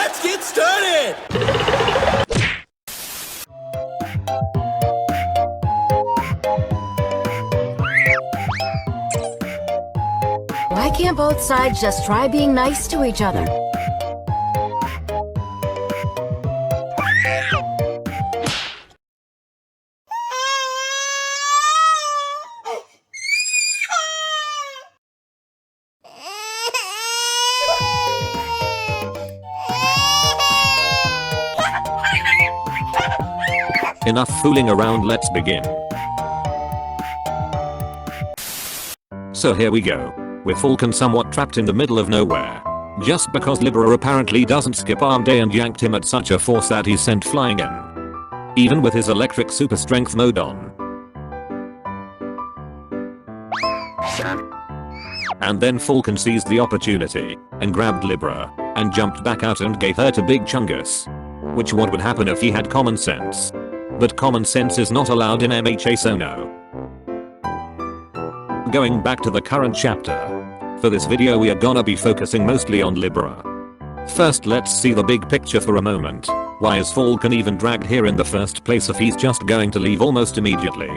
Let's get started! Why can't both sides just try being nice to each other? Enough fooling around, let's begin. So here we go. With Falcon somewhat trapped in the middle of nowhere. Just because Libra apparently doesn't skip arm day and yanked him at such a force that he's sent flying in. Even with his electric super strength mode on. And then Falcon seized the opportunity and grabbed Libra and jumped back out and gave her to Big Chungus. Which what would happen if he had common sense. But common sense is not allowed in MHA, so no. Going back to the current chapter. For this video we are gonna be focusing mostly on Libra. First let's see the big picture for a moment. Why is Falcon even dragged here in the first place if he's just going to leave almost immediately?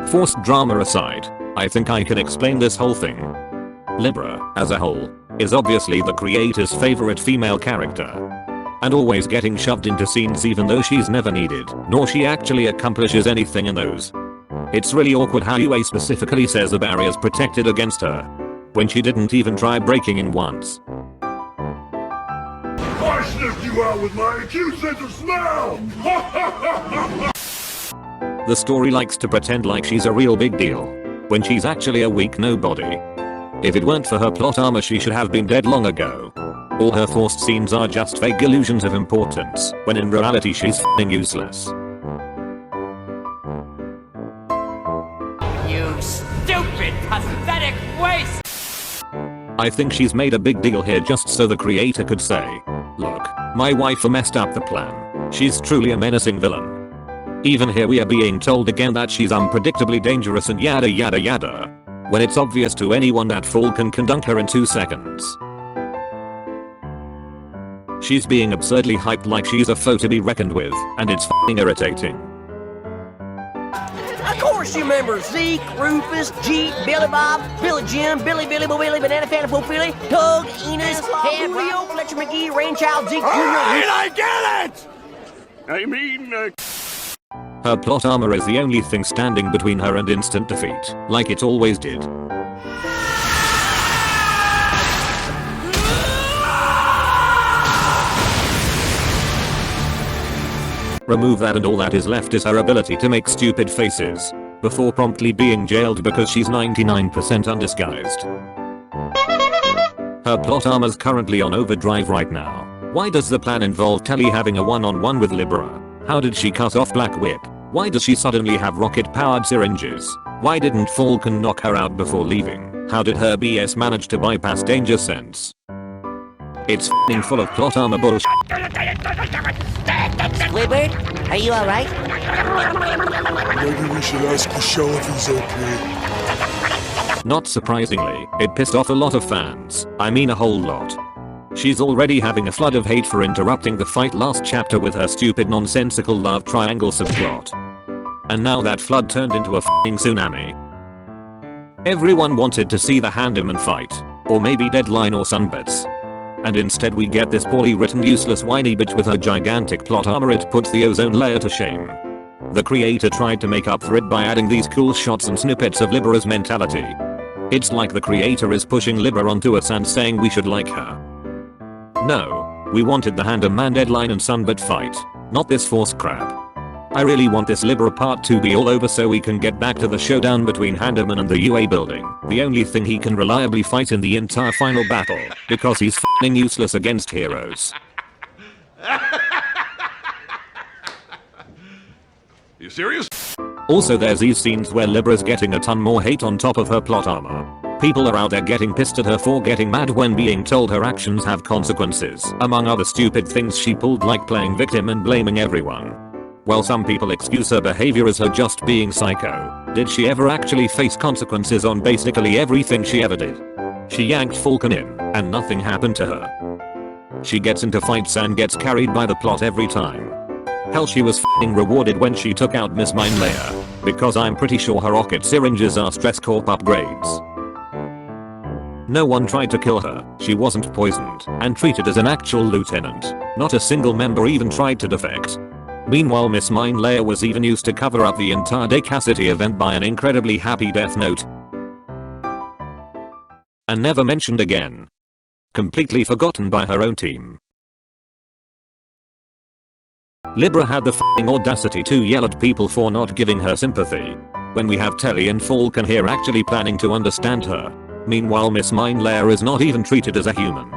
Forced drama aside, I think I can explain this whole thing. Libra, as a whole, is obviously the creator's favorite female character. And always getting shoved into scenes even though she's never needed, nor she actually accomplishes anything in those. It's really awkward how UA specifically says the barrier's protected against her, when she didn't even try breaking in once. I sniffed you out with my acute sense of smell! The story likes to pretend like she's a real big deal, when she's actually a weak nobody. If it weren't for her plot armor she should have been dead long ago. All her forced scenes are just vague illusions of importance, when in reality she's f***ing useless. You stupid, pathetic waste! I think she's made a big deal here just so the creator could say, look, my wife messed up the plan. She's truly a menacing villain. Even here we are being told again that she's unpredictably dangerous and yada yada yada, when it's obvious to anyone that Falcon can dunk her in 2 seconds. She's being absurdly hyped like she's a foe to be reckoned with, and it's f***ing irritating. Of course you remember Zeke, Rufus, Jeep, Billy Bob, Billy Jim, Billy, Billy, Banana Fanta Philly, Tug, Enos, Ted, Julio, Fletcher McGee, Rainchild, Zeke Jr. I get it! I mean, Her plot armor is the only thing standing between her and instant defeat, like it always did. Remove that and all that is left is her ability to make stupid faces, before promptly being jailed because she's 99% undisguised. Her plot armor's currently on overdrive right now. Why does the plan involve Tally having a one-on-one with Libra? How did she cut off Black Whip? Why does she suddenly have rocket-powered syringes? Why didn't Falcon knock her out before leaving? How did her BS manage to bypass danger sense? It's f***ing full of plot armor bullshit. Squidward, are you alright? maybe we should ask Michelle if he's okay. Not surprisingly, it pissed off a lot of fans. I mean a whole lot. She's already having a flood of hate for interrupting the fight last chapter with her stupid nonsensical love triangle subplot. And now that flood turned into a f***ing tsunami. Everyone wanted to see the Handyman fight, or maybe Deadline or Sunbits. And instead we get this poorly written useless whiny bitch with her gigantic plot armor. It puts the ozone layer to shame. The creator tried to make up for it by adding these cool shots and snippets of Libra's mentality. It's like the creator is pushing Libra onto us and saying we should like her. No, we wanted the Handyman Deadline and Sunbit fight, not this forced crap. I really want this Libra part to be all over so we can get back to the showdown between Handyman and the UA building, the only thing he can reliably fight in the entire final battle, because he's f***ing useless against heroes. You serious? Also there's these scenes where Libra's getting a ton more hate on top of her plot armor. People are out there getting pissed at her for getting mad when being told her actions have consequences, among other stupid things she pulled like playing victim and blaming everyone. While some people excuse her behavior as her just being psycho, did she ever actually face consequences on basically everything she ever did? She yanked Falcon in, and nothing happened to her. She gets into fights and gets carried by the plot every time. Hell, she was f***ing rewarded when she took out Miss Mindlayer, because I'm pretty sure her rocket syringes are stress corp upgrades. No one tried to kill her, she wasn't poisoned, and treated as an actual lieutenant. Not a single member even tried to defect. Meanwhile, Miss Mindlayer was even used to cover up the entire Decacity event by an incredibly happy death note. And never mentioned again. Completely forgotten by her own team. Libra had the f***ing audacity to yell at people for not giving her sympathy. When we have Telly and Falcon here actually planning to understand her. Meanwhile, Miss Mindlayer is not even treated as a human.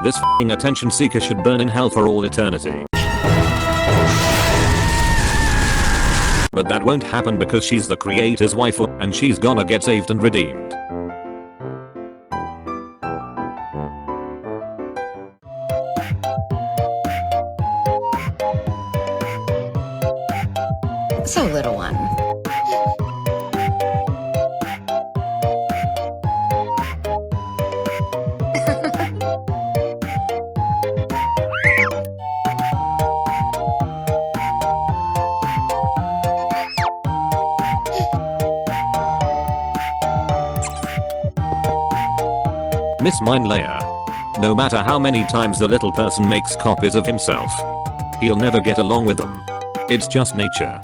This f***ing attention seeker should burn in hell for all eternity. But that won't happen because she's the creator's wife and she's gonna get saved and redeemed. So, little one. Miss Mindlayer. No matter how many times the little person makes copies of himself, he'll never get along with them. It's just nature.